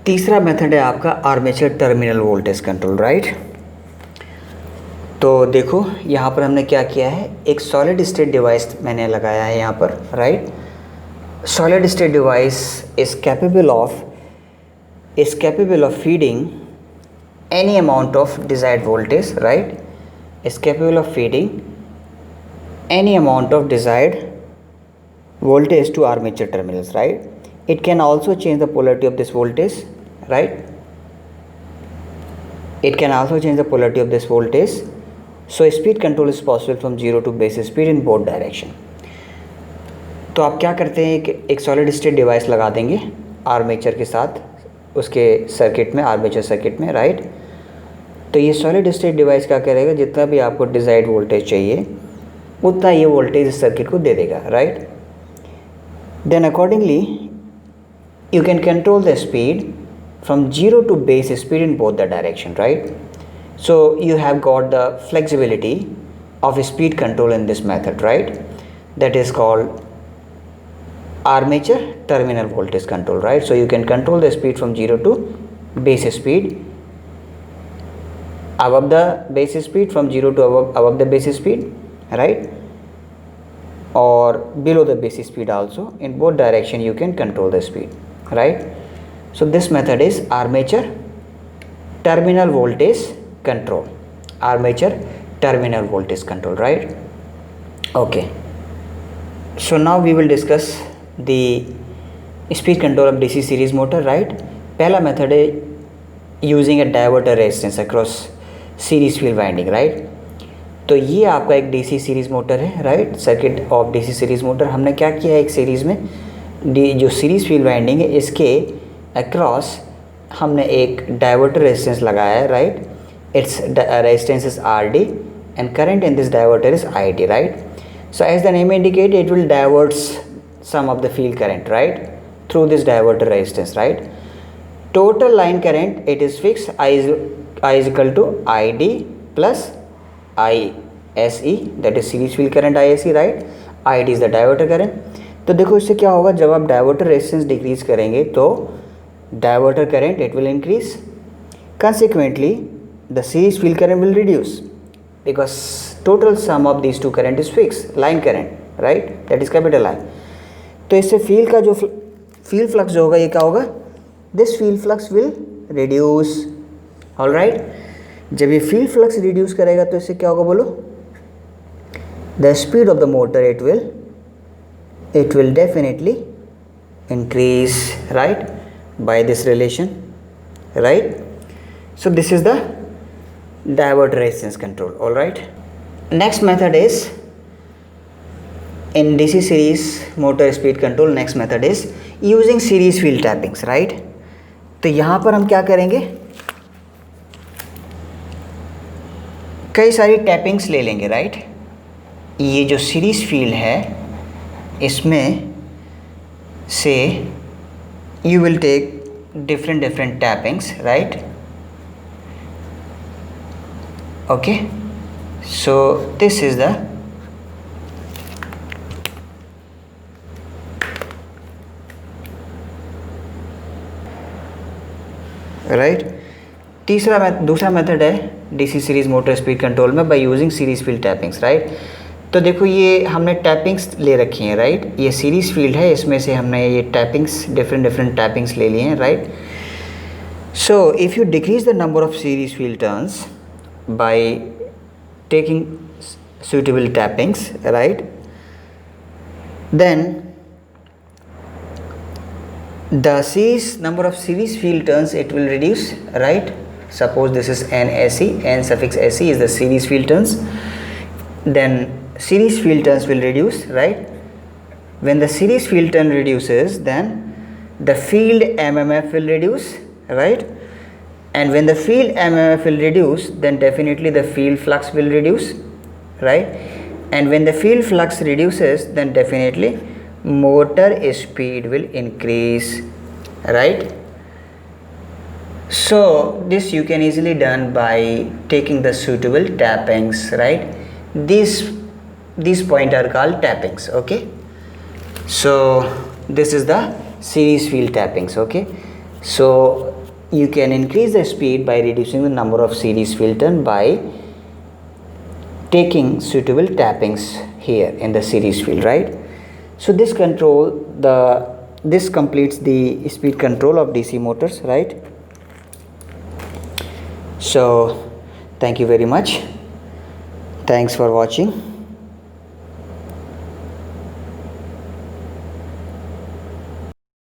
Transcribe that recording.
तीसरा मेथड है आपका armature terminal voltage control, right. तो देखो यहाँ पर हमने क्या किया है, एक सॉलिड स्टेट डिवाइस मैंने लगाया है यहाँ पर, right. Solid state device is capable of feeding any amount of desired voltage, right, is capable of feeding any amount of desired voltage to armature terminals, right. It can also change the polarity of this voltage, right. It can also change the polarity of this voltage. So speed control is possible from 0 to base speed in both direction. तो आप क्या करते हैं कि एक solid state device लगा देंगे armature के साथ, उसके सर्किट में, आर्मेचर सर्किट में, राइट। तो ये सॉलिड स्टेट डिवाइस क्या करेगा, जितना भी आपको डिज़ायर्ड वोल्टेज चाहिए उतना ये वोल्टेज इस सर्किट को दे देगा, right. Then accordingly you can control the speed from 0 to base speed in both the direction, right. So you have got the flexibility of speed control in this method, right. That is called armature terminal voltage control, right. So you can control the speed from 0 to base speed, above the base speed, from 0 to above the base speed, right, or below the base speed also. In both direction you can control the speed, right. So this method is armature terminal voltage control, armature terminal voltage control, right. Okay, so now we will discuss the speed control of DC series motor, right. पहला method है using a diverter resistance across series field winding, right. तो ये आपका एक DC series motor है, right, circuit of DC series motor. हमने क्या किया है, एक सीरीज में जो सीरीज फील्ड वाइंडिंग है इसके अक्रॉस हमने एक डाइवर्टर रेजिस्टेंस लगाया है, right. Its resistance is RD and current in this diverter is ID, right. So as the name indicate, it will diverts some of the field current, right, through this diverter resistance, right. Total line current, it is fixed, I is equal to ID plus ISE, that is series field current ISE, right. ID is the diverter current. तो देखो इससे क्या होगा, जब आप diverter resistance decrease करेंगे तो diverter current it will increase, consequently the series field current will reduce because total sum of these two current is fixed, line current, right, that is capital I. तो इससे field का जो field flux जो होगा ये क्या होगा, this field flux will reduce, all right. जब ये फील्ड फ्लक्स रिड्यूस करेगा तो इससे क्या होगा बोलो, the speed of the motor it will definitely increase, right, by this relation, right. So this is the diverter resistance control, all right. Next method is in DC series motor speed control. Next method is using series field tappings, right. तो यहाँ पर हम क्या करेंगे, कई सारी tappings ले लेंगे, राइट. ये जो सीरीज फील्ड है इसमें से you will take different tappings, right. Okay, so this is the right. दूसरा मेथड है DC series motor speed control में by using series field tappings, right. तो देखो ये हमने टैपिंग्स ले रखी हैं, राइट. ये सीरीज फील्ड है, इसमें से हमने ये टैपिंग्स डिफरेंट टैपिंग्स ले लिए हैं, right. So if you decrease the number of series field turns by taking suitable tappings, right, then the number of series field turns it will reduce, right. Suppose this is NSE, N suffix SE is the series field turns, then series field turns will reduce, right. When the series field turn reduces, then the field MMF will reduce, right. And when the field MMF will reduce, then definitely the field flux will reduce, right. And when the field flux reduces, then definitely motor speed will increase, right. So this you can easily done by taking the suitable tappings, right. These point are called tappings, okay. So this is the series field tappings, okay. So you can increase the speed by reducing the number of series field turn by taking suitable tappings here in the series field, right? So this completes the speed control of DC motors, right? So thank you very much. Thanks for watching.